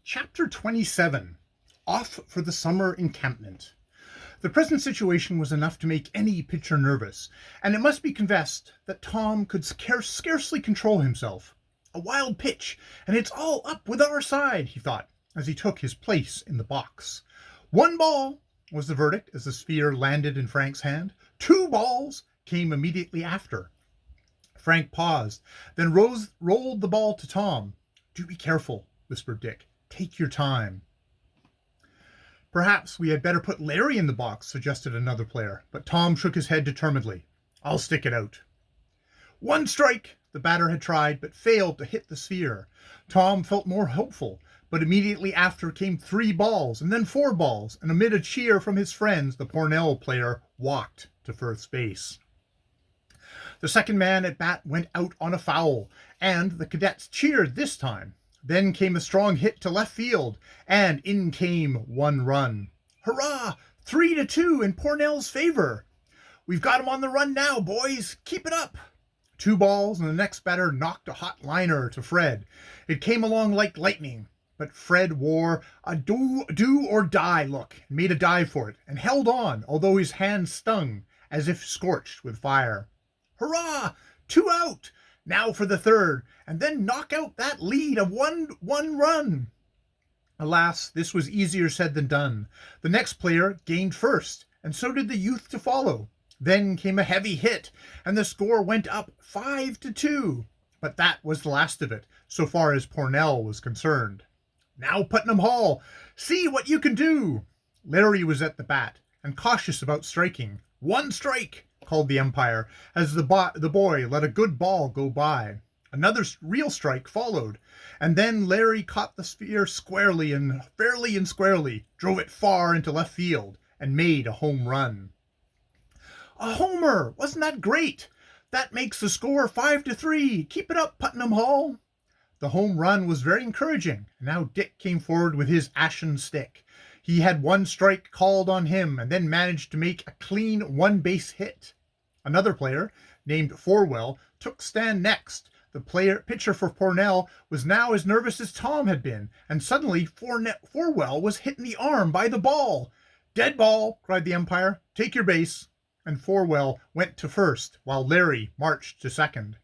Chapter 27. Off for the Summer Encampment. The present situation was enough to make any pitcher nervous, and it must be confessed that Tom could scarcely control himself. A wild pitch, and it's all up with our side, he thought, as he took his place in the box. 1 ball, was the verdict as the sphere landed in Frank's hand. 2 balls came immediately after. Frank paused, then rolled the ball to Tom. "Do be careful," whispered Dick. "Take your time." "Perhaps we had better put Larry in the box," suggested another player, but Tom shook his head determinedly. "I'll stick it out." 1 strike! The batter had tried, but failed to hit the sphere. Tom felt more hopeful, but immediately after came 3 balls, and then 4 balls, and amid a cheer from his friends, the Pornell player walked to first base. The second man at bat went out on a foul, and the cadets cheered this time. Then came a strong hit to left field, and in came 1 run. "Hurrah! 3-2 in Pornell's favor. We've got him on the run now, boys. Keep it up." 2 balls, and the next batter knocked a hot liner to Fred. It came along like lightning, but Fred wore a do or die look and made a dive for it, and held on, although his hand stung as if scorched with fire. "Hurrah! 2 out! Now for the third, and then knock out that lead of one run." Alas, this was easier said than done. The next player gained first, and so did the youth to follow. Then came a heavy hit, and the score went up 5-2. But that was the last of it, so far as Pornell was concerned. "Now, Putnam Hall, see what you can do." Larry was at the bat, and cautious about striking. 1 strike! Called the umpire, as the boy let a good ball go by. Another real strike followed, and then Larry caught the sphere squarely and fairly and squarely, drove it far into left field, and made a home run. "A homer! Wasn't that great? That makes the score 5-3. Keep it up, Putnam Hall." The home run was very encouraging, and now Dick came forward with his ashen stick. He had 1 strike called on him, and then managed to make a clean 1-base hit. Another player, named Forwell, took stand next. The pitcher for Pornell was now as nervous as Tom had been, and suddenly Forwell was hit in the arm by the ball. "Dead ball!" cried the umpire. "Take your base." And Forwell went to first, while Larry marched to second.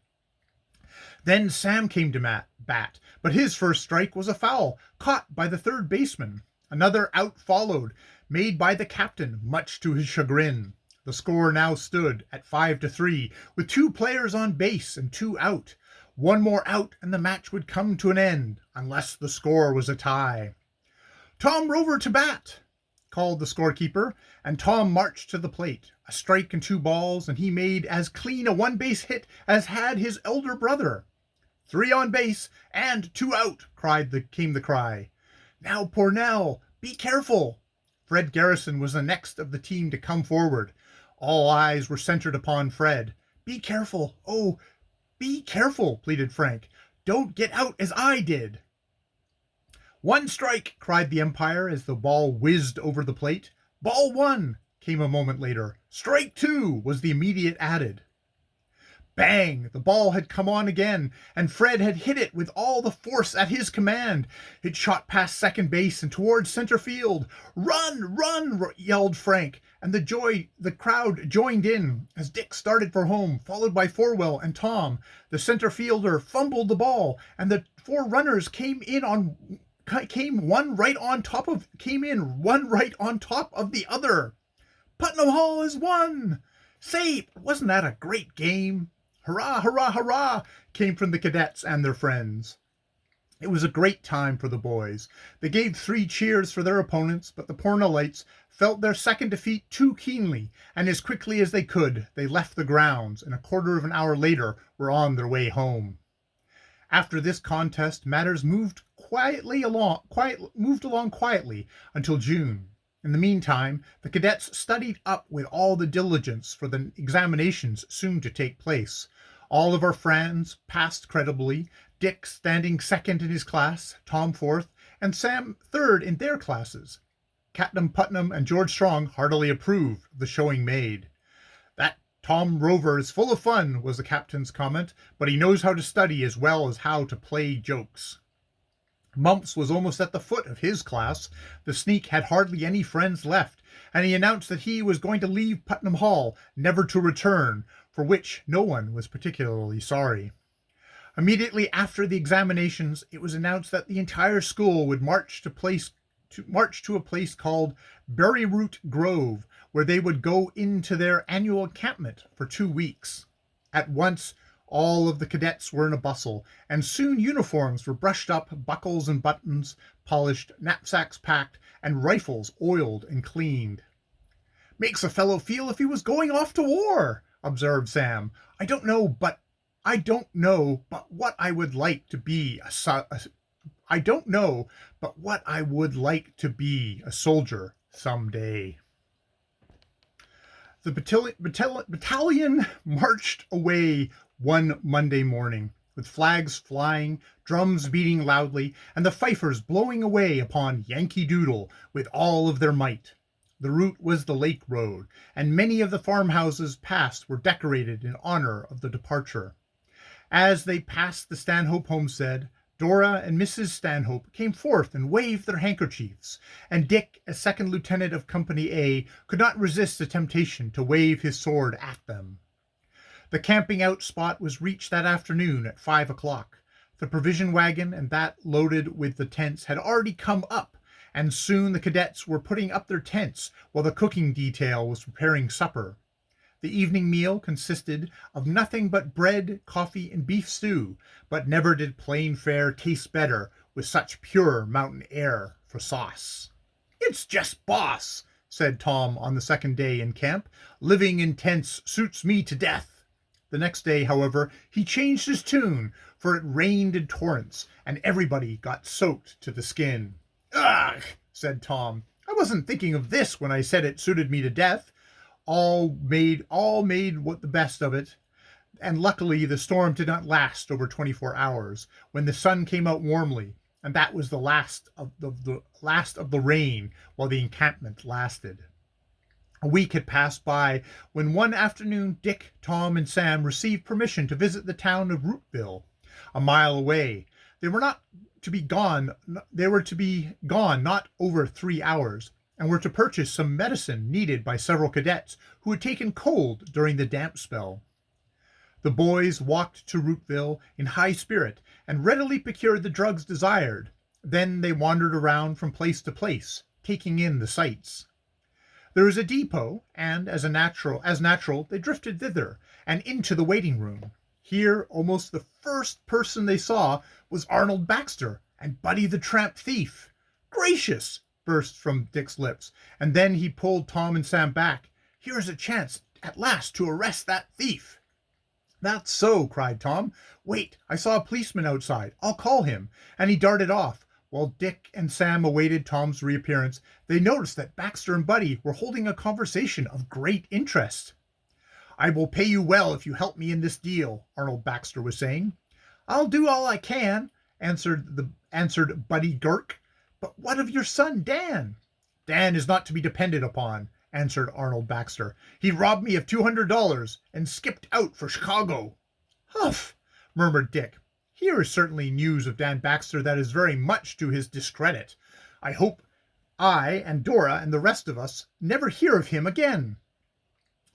Then Sam came to bat, but his first strike was a foul, caught by the third baseman. Another out followed, made by the captain, much to his chagrin. The score now stood at 5-3, with 2 players on base and 2 out. 1 more out, and the match would come to an end, unless the score was a tie. "Tom Rover to bat," called the scorekeeper, and Tom marched to the plate. A strike and 2 balls, and he made as clean a 1-base hit as had his elder brother. 3 on base, and 2 out, came the cry. "Now, Pornell, be careful." Fred Garrison was the next of the team to come forward. All eyes were centered upon Fred. "Be careful, oh, be careful," pleaded Frank. "Don't get out as I did." 1 strike, cried the umpire as the ball whizzed over the plate. "Ball 1, came a moment later. "Strike 2, was the immediate added. Bang! The ball had come on again, and Fred had hit it with all the force at his command. It shot past second base and towards center field. "Run, run!" yelled Frank, and the crowd joined in as Dick started for home, followed by Forwell and Tom. The center fielder fumbled the ball, and the 4 runners came in one right on top of the other. "Putnam Hall has won!" "Say, wasn't that a great game?" "Hurrah, hurrah, hurrah!" came from the cadets and their friends. It was a great time for the boys. They gave 3 cheers for their opponents, but the Pornellites felt their second defeat too keenly, and as quickly as they could, they left the grounds, and a quarter of an hour later were on their way home. After this contest, matters moved along quietly until June. In the meantime, the cadets studied up with all the diligence for the examinations soon to take place. All of our friends passed creditably, Dick standing second in his class, Tom fourth, and Sam third in their classes. Captain Putnam and George Strong heartily approved of the showing made. "That Tom Rover is full of fun," was the captain's comment, "but he knows how to study as well as how to play jokes." Mumps was almost at the foot of his class. The sneak had hardly any friends left, and he announced that he was going to leave Putnam Hall, never to return, for which no one was particularly sorry. Immediately after the examinations, it was announced that the entire school would march to a place called Berryroot Grove, where they would go into their annual encampment for 2 weeks. At once, all of the cadets were in a bustle, and soon uniforms were brushed up, buckles and buttons polished, knapsacks packed, and rifles oiled and cleaned. "Makes a fellow feel if he was going off to war," observed Sam. I don't know, but what I would like to be a soldier someday. The battalion marched away one Monday morning, with flags flying, drums beating loudly, and the fifers blowing away upon Yankee Doodle with all of their might. The route was the lake road, and many of the farmhouses passed were decorated in honor of the departure. As they passed the Stanhope homestead, Dora and Mrs. Stanhope came forth and waved their handkerchiefs, and Dick, as second lieutenant of Company A, could not resist the temptation to wave his sword at them. The camping out spot was reached that afternoon at 5 o'clock. The provision wagon and that loaded with the tents had already come up, and soon the cadets were putting up their tents while the cooking detail was preparing supper. The evening meal consisted of nothing but bread, coffee, and beef stew, but never did plain fare taste better with such pure mountain air for sauce. "It's just boss," said Tom on the second day in camp. "Living in tents suits me to death." The next day, however, he changed his tune, for it rained in torrents, and everybody got soaked to the skin. "Ugh," said Tom. "I wasn't thinking of this when I said it suited me to death." All made what the best of it, and luckily the storm did not last over 24 hours, when the sun came out warmly, and that was the last of the rain while the encampment lasted. A week had passed by when one afternoon Dick, Tom, and Sam received permission to visit the town of Rootville, a mile away. They were to be gone not over 3 hours, and were to purchase some medicine needed by several cadets who had taken cold during the damp spell. The boys walked to Rootville in high spirit and readily procured the drugs desired. Then they wandered around from place to place, taking in the sights. There was a depot, and as natural, they drifted thither and into the waiting room. Here, almost the first person they saw was Arnold Baxter and Buddy the Tramp Thief. "Gracious!" burst from Dick's lips, and then he pulled Tom and Sam back. "Here's a chance at last to arrest that thief." "That's so," cried Tom. "Wait, I saw a policeman outside. I'll call him." And he darted off. While Dick and Sam awaited Tom's reappearance, they noticed that Baxter and Buddy were holding a conversation of great interest. "I will pay you well if you help me in this deal," Arnold Baxter was saying. "I'll do all I can," answered Buddy Girk. "But what of your son, Dan?" "Dan is not to be depended upon," answered Arnold Baxter. "He robbed me of $200 and skipped out for Chicago." "Humph," murmured Dick. "Here is certainly news of Dan Baxter that is very much to his discredit. I hope I and Dora and the rest of us never hear of him again."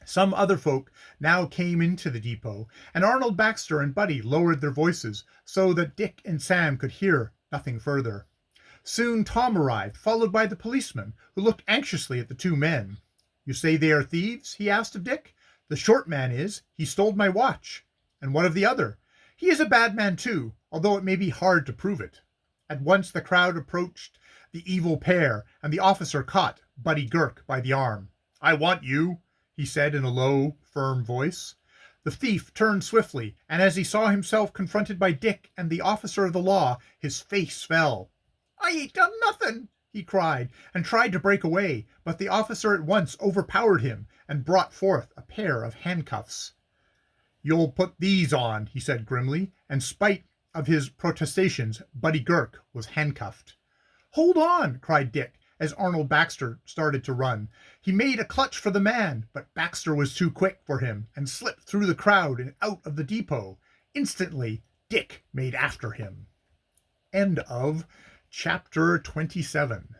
Some other folk now came into the depot, and Arnold Baxter and Buddy lowered their voices so that Dick and Sam could hear nothing further. Soon Tom arrived, followed by the policeman, who looked anxiously at the two men. "You say they are thieves?" he asked of Dick. "The short man is. He stole my watch." "And what of the other?" "He is a bad man too, although it may be hard to prove it." At once the crowd approached the evil pair, and the officer caught Buddy Girk by the arm. "I want you," he said in a low, firm voice. The thief turned swiftly, and as he saw himself confronted by Dick and the officer of the law, his face fell. "I ain't done nothing," he cried, and tried to break away, but the officer at once overpowered him and brought forth a pair of handcuffs. "You'll put these on," he said grimly, and spite of his protestations, Buddy Girk was handcuffed. "Hold on!" cried Dick, as Arnold Baxter started to run. He made a clutch for the man, but Baxter was too quick for him and slipped through the crowd and out of the depot. Instantly, Dick made after him. End of Chapter 27.